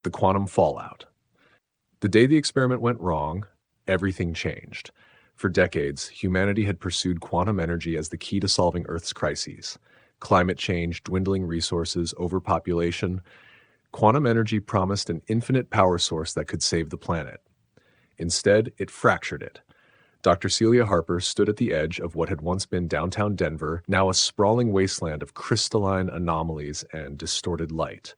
The quantum fallout. The day the experiment went wrong, everything changed. For decades, humanity had pursued quantum energy as the key to solving Earth's crises. Climate change, dwindling resources, overpopulation. Quantum energy promised an infinite power source that could save the planet. Instead, it fractured it. Dr. Celia Harper stood at the edge of what had once been downtown Denver, now a sprawling wasteland of crystalline anomalies and distorted light.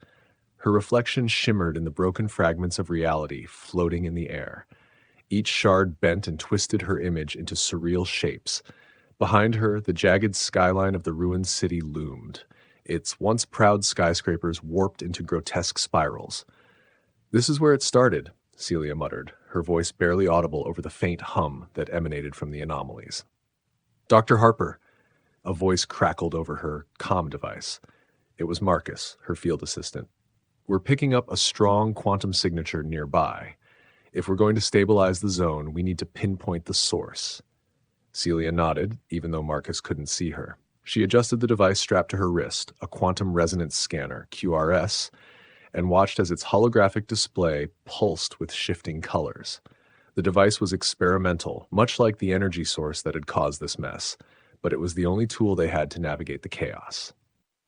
Her reflection shimmered in the broken fragments of reality floating in the air. Each shard bent and twisted her image into surreal shapes. Behind her, the jagged skyline of the ruined city loomed, its once proud skyscrapers warped into grotesque spirals. "This is where it started," Celia muttered, her voice barely audible over the faint hum that emanated from the anomalies. "Dr. Harper," a voice crackled over her comm device. It was Marcus, her field assistant. "We're picking up a strong quantum signature nearby. If we're going to stabilize the zone, we need to pinpoint the source." Celia nodded, even though Marcus couldn't see her. She adjusted the device strapped to her wrist, a quantum resonance scanner, QRS, and watched as its holographic display pulsed with shifting colors. The device was experimental, much like the energy source that had caused this mess, but it was the only tool they had to navigate the chaos.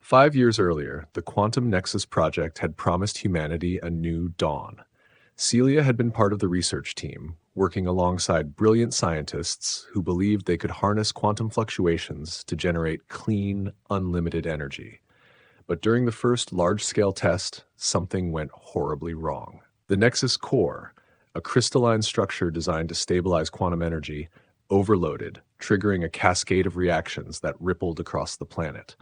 5 years earlier, the Quantum Nexus project had promised humanity a new dawn. Celia had been part of the research team, working alongside brilliant scientists who believed they could harness quantum fluctuations to generate clean, unlimited energy. But during the first large-scale test, something went horribly wrong. The Nexus Core, a crystalline structure designed to stabilize quantum energy, overloaded, triggering a cascade of reactions that rippled across the planet.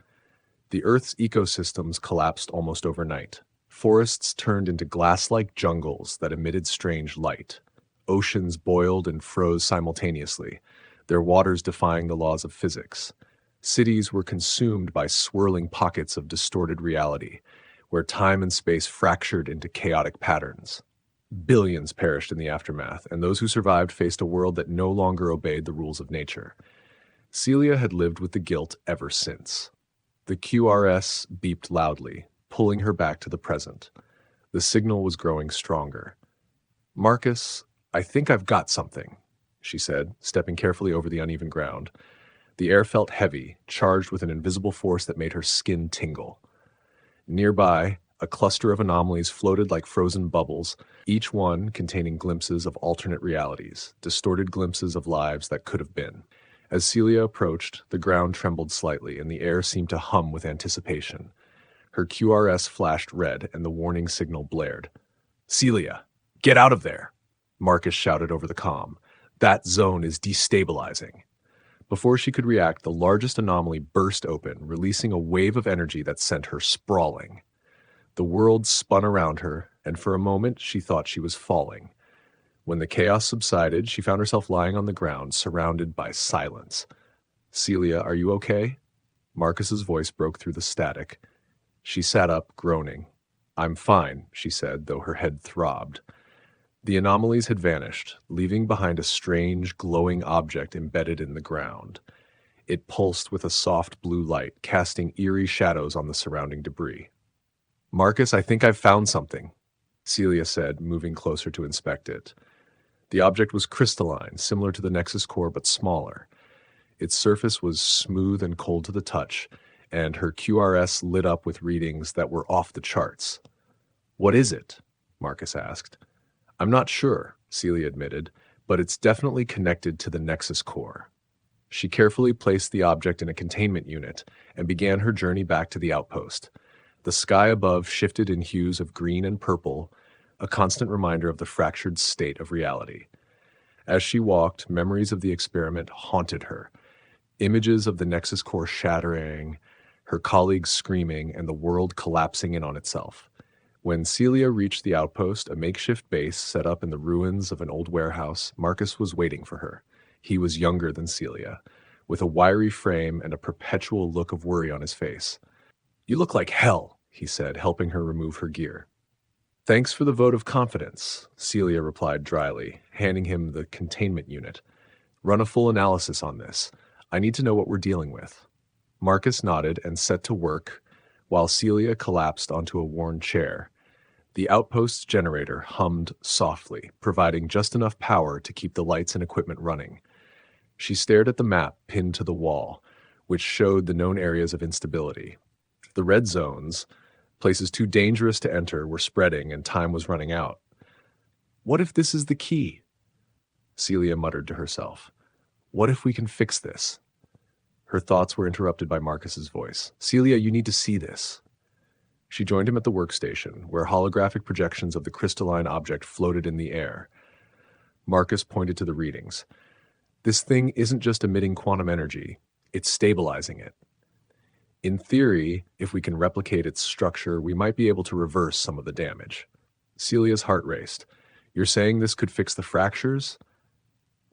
The Earth's ecosystems collapsed almost overnight. Forests turned into glass-like jungles that emitted strange light. Oceans boiled and froze simultaneously, their waters defying the laws of physics. Cities were consumed by swirling pockets of distorted reality, where time and space fractured into chaotic patterns. Billions perished in the aftermath, and those who survived faced a world that no longer obeyed the rules of nature. Celia had lived with the guilt ever since. The QRS beeped loudly, pulling her back to the present. The signal was growing stronger. "Marcus, I think I've got something," she said, stepping carefully over the uneven ground. The air felt heavy, charged with an invisible force that made her skin tingle. Nearby, a cluster of anomalies floated like frozen bubbles, each one containing glimpses of alternate realities, distorted glimpses of lives that could have been. As Celia approached, the ground trembled slightly, and the air seemed to hum with anticipation. Her QRS flashed red, and the warning signal blared. "Celia, get out of there!" Marcus shouted over the comm. "That zone is destabilizing." Before she could react, the largest anomaly burst open, releasing a wave of energy that sent her sprawling. The world spun around her, and for a moment she thought she was falling. When the chaos subsided, she found herself lying on the ground, surrounded by silence. "Celia, are you okay?" Marcus's voice broke through the static. She sat up, groaning. "I'm fine," she said, though her head throbbed. The anomalies had vanished, leaving behind a strange, glowing object embedded in the ground. It pulsed with a soft blue light, casting eerie shadows on the surrounding debris. "Marcus, I think I've found something," Celia said, moving closer to inspect it. The object was crystalline, similar to the Nexus Core but smaller. Its surface was smooth and cold to the touch, and her QRS lit up with readings that were off the charts. "What is it?" Marcus asked. "I'm not sure," Celia admitted, "but it's definitely connected to the Nexus Core." She carefully placed the object in a containment unit and began her journey back to the outpost. The sky above shifted in hues of green and purple, a constant reminder of the fractured state of reality. As she walked, memories of the experiment haunted her. Images of the Nexus Core shattering, her colleagues screaming, and the world collapsing in on itself. When Celia reached the outpost, a makeshift base set up in the ruins of an old warehouse, Marcus was waiting for her. He was younger than Celia, with a wiry frame and a perpetual look of worry on his face. "You look like hell," he said, helping her remove her gear. "Thanks for the vote of confidence," Celia replied dryly, handing him the containment unit. "Run a full analysis on this. I need to know what we're dealing with." Marcus nodded and set to work, while Celia collapsed onto a worn chair. The outpost's generator hummed softly, providing just enough power to keep the lights and equipment running. She stared at the map pinned to the wall, which showed the known areas of instability. The red zones, places too dangerous to enter, were spreading and time was running out. What if this is the key? Celia muttered to herself. What if we can fix this? Her thoughts were interrupted by Marcus's voice. Celia, you need to see this. She joined him at the workstation, where holographic projections of the crystalline object floated in the air. Marcus pointed to the readings. This thing isn't just emitting quantum energy, it's stabilizing it. In theory, if we can replicate its structure, we might be able to reverse some of the damage. Celia's heart raced. You're saying this could fix the fractures?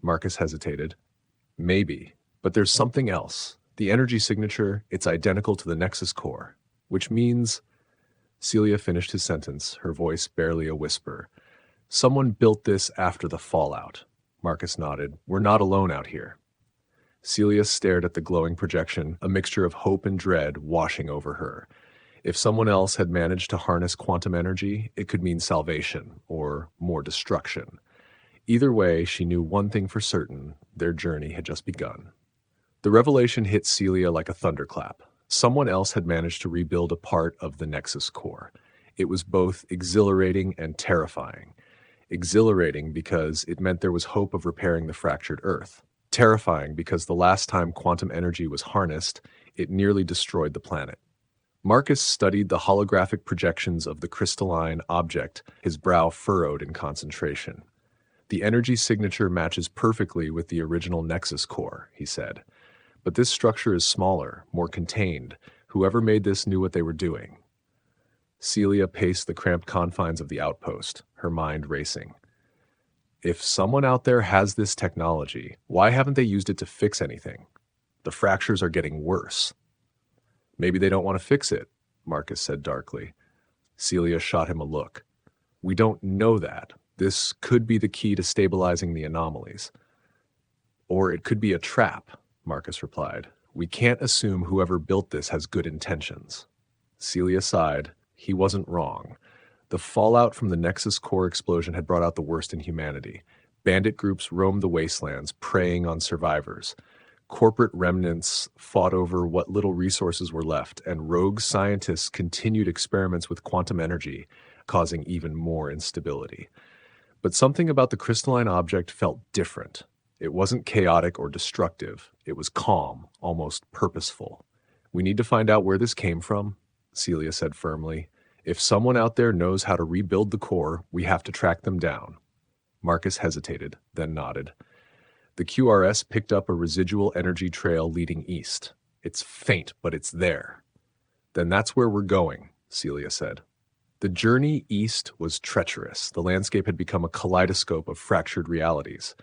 Marcus hesitated. Maybe, but there's something else. The energy signature, it's identical to the Nexus Core, which means... Celia finished his sentence, her voice barely a whisper. Someone built this after the fallout. Marcus nodded. We're not alone out here. Celia stared at the glowing projection, a mixture of hope and dread washing over her. If someone else had managed to harness quantum energy, it could mean salvation, or more destruction. Either way, she knew one thing for certain, their journey had just begun. The revelation hit Celia like a thunderclap. Someone else had managed to rebuild a part of the Nexus Core. It was both exhilarating and terrifying. Exhilarating because it meant there was hope of repairing the fractured Earth. Terrifying because the last time quantum energy was harnessed, it nearly destroyed the planet. Marcus studied the holographic projections of the crystalline object, his brow furrowed in concentration. The energy signature matches perfectly with the original Nexus Core, he said. But this structure is smaller, more contained. Whoever made this knew what they were doing. Celia paced the cramped confines of the outpost, her mind racing. If someone out there has this technology, why haven't they used it to fix anything? The fractures are getting worse. Maybe they don't want to fix it, Marcus said darkly. Celia shot him a look. We don't know that. This could be the key to stabilizing the anomalies. Or it could be a trap, Marcus replied. We can't assume whoever built this has good intentions. Celia sighed. He wasn't wrong. The fallout from the Nexus Core explosion had brought out the worst in humanity. Bandit groups roamed the wastelands, preying on survivors. Corporate remnants fought over what little resources were left, and rogue scientists continued experiments with quantum energy, causing even more instability. But something about the crystalline object felt different. It wasn't chaotic or destructive. It was calm, almost purposeful. We need to find out where this came from, Celia said firmly. If someone out there knows how to rebuild the core, we have to track them down. Marcus hesitated, then nodded. The QRS picked up a residual energy trail leading east. It's faint, but it's there. Then that's where we're going, Celia said. The journey east was treacherous. The landscape had become a kaleidoscope of fractured realities.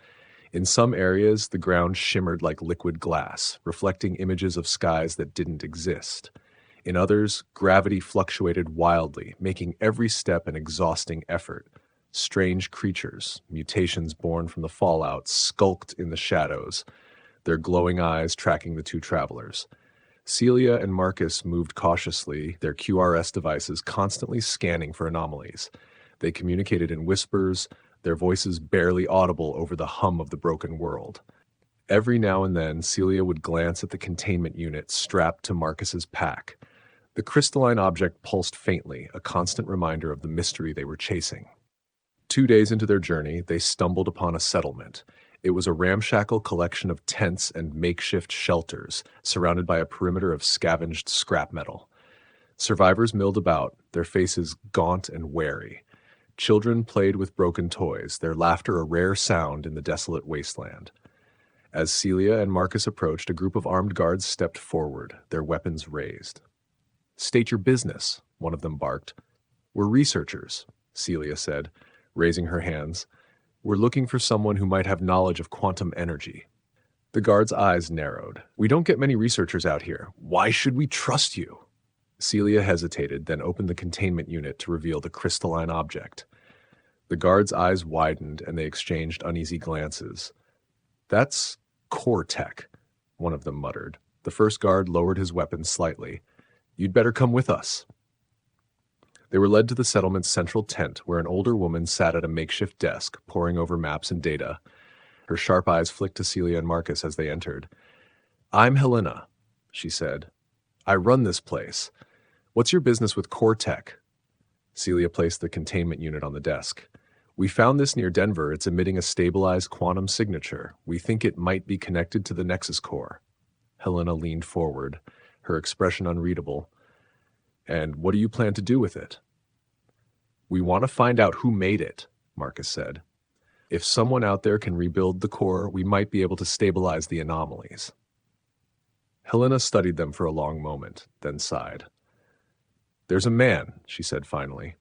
In some areas, the ground shimmered like liquid glass, reflecting images of skies that didn't exist. In others, gravity fluctuated wildly, making every step an exhausting effort. Strange creatures, mutations born from the fallout, skulked in the shadows, their glowing eyes tracking the two travelers. Celia and Marcus moved cautiously, their QRS devices constantly scanning for anomalies. They communicated in whispers, their voices barely audible over the hum of the broken world. Every now and then, Celia would glance at the containment unit strapped to Marcus's pack. The crystalline object pulsed faintly, a constant reminder of the mystery they were chasing. 2 days into their journey, they stumbled upon a settlement. It was a ramshackle collection of tents and makeshift shelters, surrounded by a perimeter of scavenged scrap metal. Survivors milled about, their faces gaunt and wary. Children played with broken toys, their laughter a rare sound in the desolate wasteland. As Celia and Marcus approached, a group of armed guards stepped forward, their weapons raised. State your business, one of them barked. We're researchers, Celia said, raising her hands. We're looking for someone who might have knowledge of quantum energy. The guard's eyes narrowed. We don't get many researchers out here. Why should we trust you? Celia hesitated, then opened the containment unit to reveal the crystalline object. The guard's eyes widened, and they exchanged uneasy glances. That's core tech, one of them muttered. The first guard lowered his weapon slightly. You'd better come with us. They were led to the settlement's central tent, where an older woman sat at a makeshift desk, poring over maps and data. Her sharp eyes flicked to Celia and Marcus as they entered. "I'm Helena," she said. "I run this place. What's your business with Core Tech?" Celia placed the containment unit on the desk. "We found this near Denver. It's emitting a stabilized quantum signature. We think it might be connected to the Nexus Core." Helena leaned forward, her expression unreadable. "And what do you plan to do with it?" "We want to find out who made it," Marcus said. "If someone out there can rebuild the core, we might be able to stabilize the anomalies." Helena studied them for a long moment, then sighed. "There's a man," she said finally.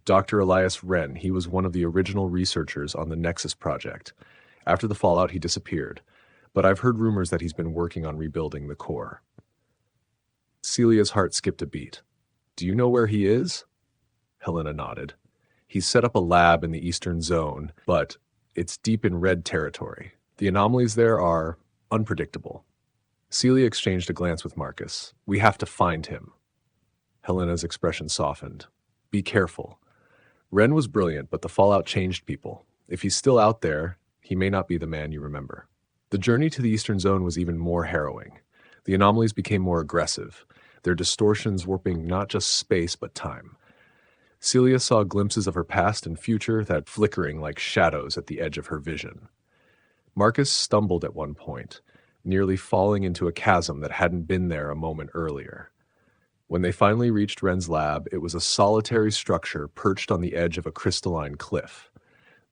"Dr. Elias Wren. He was one of the original researchers on the Nexus project. After the fallout, he disappeared. But I've heard rumors that he's been working on rebuilding the core." Celia's heart skipped a beat. "Do you know where he is?" Helena nodded. "He's set up a lab in the Eastern Zone, but it's deep in red territory. The anomalies there are unpredictable." Celia exchanged a glance with Marcus. "We have to find him." Helena's expression softened. "Be careful. Wren was brilliant, but the fallout changed people. If he's still out there, he may not be the man you remember." The journey to the Eastern Zone was even more harrowing. The anomalies became more aggressive, their distortions warping not just space but time. Celia saw glimpses of her past and future that flickering like shadows at the edge of her vision. Marcus stumbled at one point, nearly falling into a chasm that hadn't been there a moment earlier. When they finally reached Wren's lab, it was a solitary structure perched on the edge of a crystalline cliff.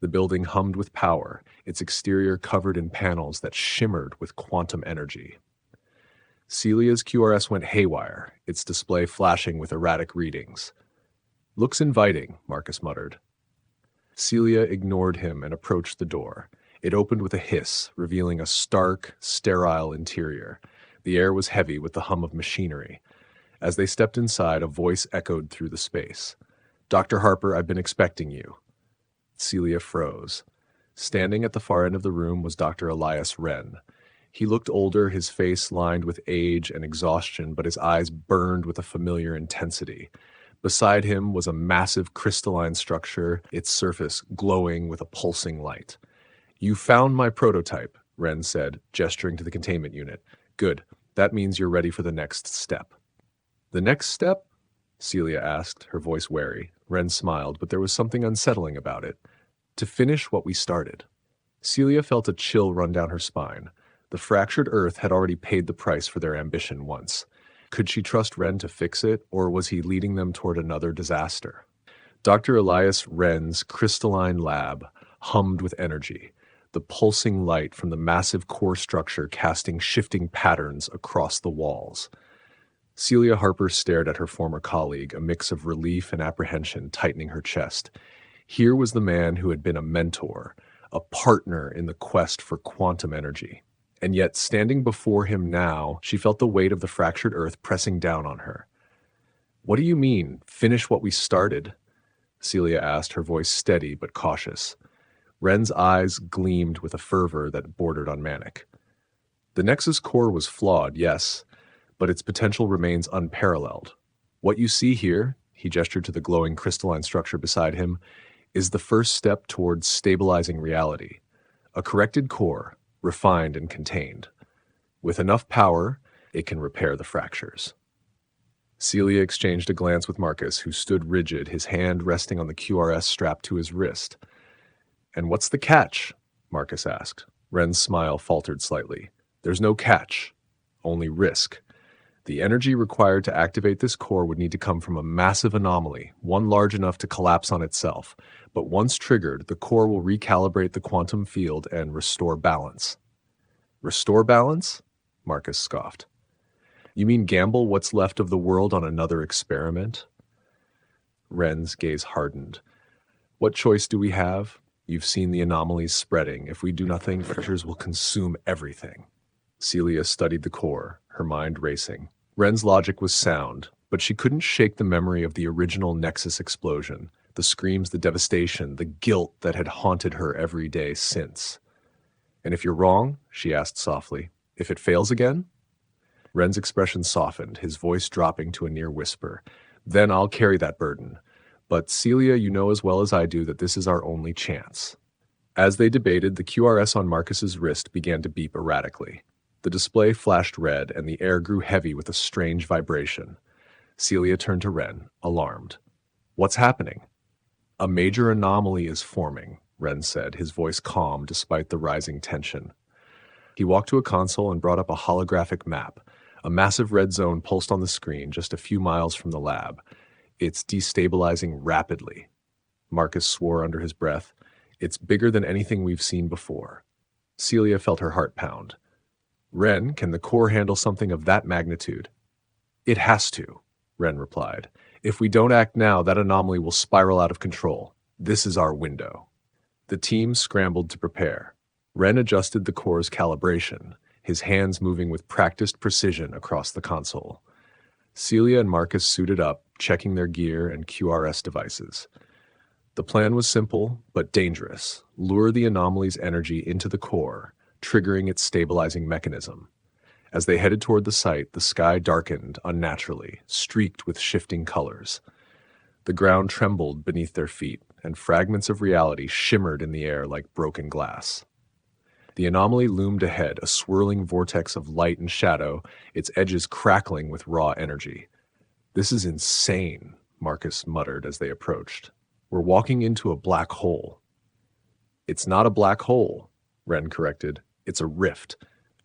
The building hummed with power, its exterior covered in panels that shimmered with quantum energy. Celia's QRS went haywire, its display flashing with erratic readings. "Looks inviting," Marcus muttered. Celia ignored him and approached the door. It opened with a hiss, revealing a stark, sterile interior. The air was heavy with the hum of machinery. As they stepped inside, a voice echoed through the space. "Dr. Harper, I've been expecting you." Celia froze. Standing at the far end of the room was Dr. Elias Wren. He looked older, his face lined with age and exhaustion, but his eyes burned with a familiar intensity. Beside him was a massive crystalline structure, its surface glowing with a pulsing light. "You found my prototype," Wren said, gesturing to the containment unit. "Good. That means you're ready for the next step." "The next step?" Celia asked, her voice wary. Wren smiled, but there was something unsettling about it. "To finish what we started." Celia felt a chill run down her spine. The fractured Earth had already paid the price for their ambition once. Could she trust Wren to fix it, or was he leading them toward another disaster? Dr. Elias Wren's crystalline lab hummed with energy, the pulsing light from the massive core structure casting shifting patterns across the walls. Celia Harper stared at her former colleague, a mix of relief and apprehension tightening her chest. Here was the man who had been a mentor, a partner in the quest for quantum energy. And yet, standing before him now, she felt the weight of the fractured Earth pressing down on her. "What do you mean, finish what we started?" Celia asked, her voice steady but cautious. Wren's eyes gleamed with a fervor that bordered on manic. "The Nexus Core was flawed, yes, but its potential remains unparalleled. What you see here," he gestured to the glowing crystalline structure beside him, "is the first step towards stabilizing reality. A corrected core, refined and contained. With enough power, it can repair the fractures." Celia exchanged a glance with Marcus, who stood rigid, his hand resting on the QRS strapped to his wrist. "And what's the catch?" Marcus asked. Wren's smile faltered slightly. "There's no catch, only risk. The energy required to activate this core would need to come from a massive anomaly, one large enough to collapse on itself. But once triggered, the core will recalibrate the quantum field and restore balance." "Restore balance?" Marcus scoffed. "You mean gamble what's left of the world on another experiment?" Wren's gaze hardened. "What choice do we have? You've seen the anomalies spreading. If we do nothing, fractures will consume everything." Celia studied the core, her mind racing. Wren's logic was sound, but she couldn't shake the memory of the original Nexus explosion, the screams, the devastation, the guilt that had haunted her every day since. "And if you're wrong?" she asked softly. "If it fails again?" Wren's expression softened, his voice dropping to a near whisper. Then I'll carry that burden. But Celia, you know as well as I do that this is our only chance. As they debated, the QRS on Marcus's wrist began to beep erratically. The display flashed red, and the air grew heavy with a strange vibration. Celia turned to Wren, alarmed. What's happening? A major anomaly is forming, Wren said, his voice calm despite the rising tension. He walked to a console and brought up a holographic map. A massive red zone pulsed on the screen just a few miles from the lab. It's destabilizing rapidly. Marcus swore under his breath. It's bigger than anything we've seen before. Celia felt her heart pound. Wren, can the core handle something of that magnitude? It has to, Wren replied. If we don't act now, that anomaly will spiral out of control. This is our window. The team scrambled to prepare. Wren adjusted the core's calibration, his hands moving with practiced precision across the console. Celia and Marcus suited up, checking their gear and QRS devices. The plan was simple, but dangerous. Lure the anomaly's energy into the core, triggering its stabilizing mechanism. As they headed toward the site, the sky darkened unnaturally, streaked with shifting colors. The ground trembled beneath their feet, and fragments of reality shimmered in the air like broken glass. The anomaly loomed ahead, a swirling vortex of light and shadow, its edges crackling with raw energy. This is insane, Marcus muttered as they approached. We're walking into a black hole. It's not a black hole, Wren corrected. It's a rift,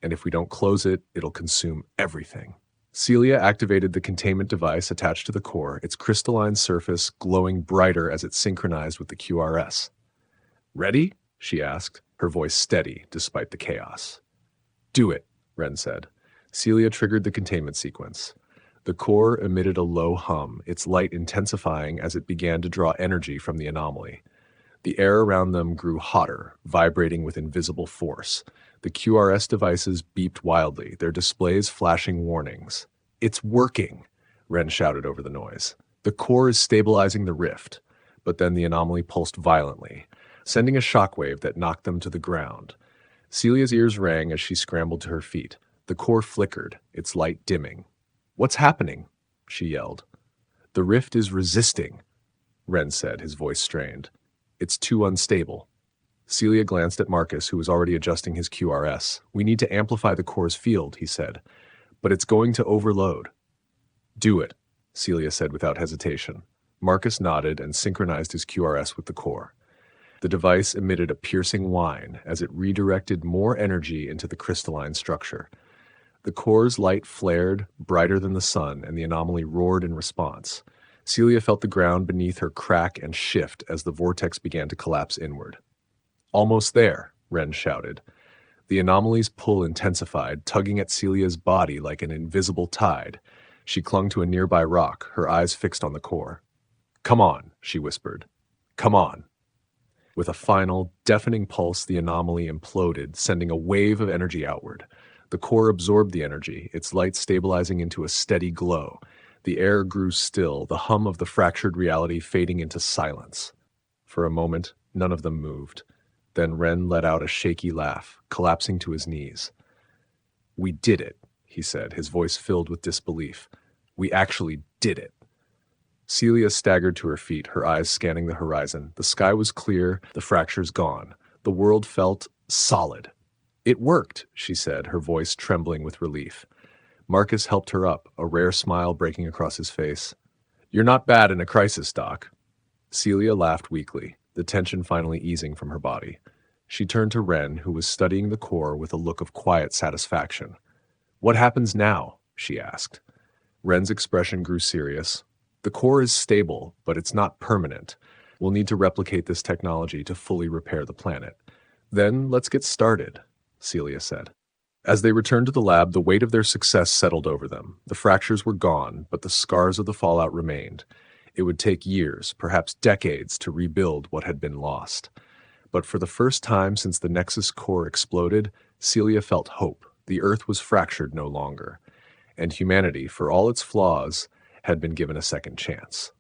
and if we don't close it, it'll consume everything. Celia activated the containment device attached to the core, its crystalline surface glowing brighter as it synchronized with the QRS. Ready? She asked, her voice steady despite the chaos. Do it, Wren said. Celia triggered the containment sequence. The core emitted a low hum, its light intensifying as it began to draw energy from the anomaly. The air around them grew hotter, vibrating with invisible force. The QRS devices beeped wildly, their displays flashing warnings. It's working, Wren shouted over the noise. The core is stabilizing the rift. But then the anomaly pulsed violently, sending a shockwave that knocked them to the ground. Celia's ears rang as she scrambled to her feet. The core flickered, its light dimming. What's happening? She yelled. The rift is resisting, Wren said, his voice strained. It's too unstable. Celia glanced at Marcus, who was already adjusting his QRS. We need to amplify the core's field, he said. But it's going to overload. Do it, Celia said without hesitation. Marcus nodded and synchronized his QRS with the core. The device emitted a piercing whine as it redirected more energy into the crystalline structure. The core's light flared, brighter than the sun, and the anomaly roared in response. Celia felt the ground beneath her crack and shift as the vortex began to collapse inward. Almost there, Wren shouted. The anomaly's pull intensified, tugging at Celia's body like an invisible tide. She clung to a nearby rock, her eyes fixed on the core. Come on, she whispered. Come on. With a final, deafening pulse, the anomaly imploded, sending a wave of energy outward. The core absorbed the energy, its light stabilizing into a steady glow. The air grew still, the hum of the fractured reality fading into silence. For a moment, none of them moved. Then Wren let out a shaky laugh, collapsing to his knees. We did it, he said, his voice filled with disbelief. We actually did it. Celia staggered to her feet, her eyes scanning the horizon. The sky was clear, the fractures gone. The world felt solid. It worked, she said, her voice trembling with relief. Marcus helped her up, a rare smile breaking across his face. You're not bad in a crisis, Doc. Celia laughed weakly, the tension finally easing from her body. She turned to Wren, who was studying the core with a look of quiet satisfaction. What happens now? She asked. Wren's expression grew serious. The core is stable, but it's not permanent. We'll need to replicate this technology to fully repair the planet. Then let's get started, Celia said. As they returned to the lab, the weight of their success settled over them. The fractures were gone, but the scars of the fallout remained. It would take years, perhaps decades, to rebuild what had been lost. But for the first time since the Nexus Core exploded, Celia felt hope. The Earth was fractured no longer. And humanity, for all its flaws, had been given a second chance.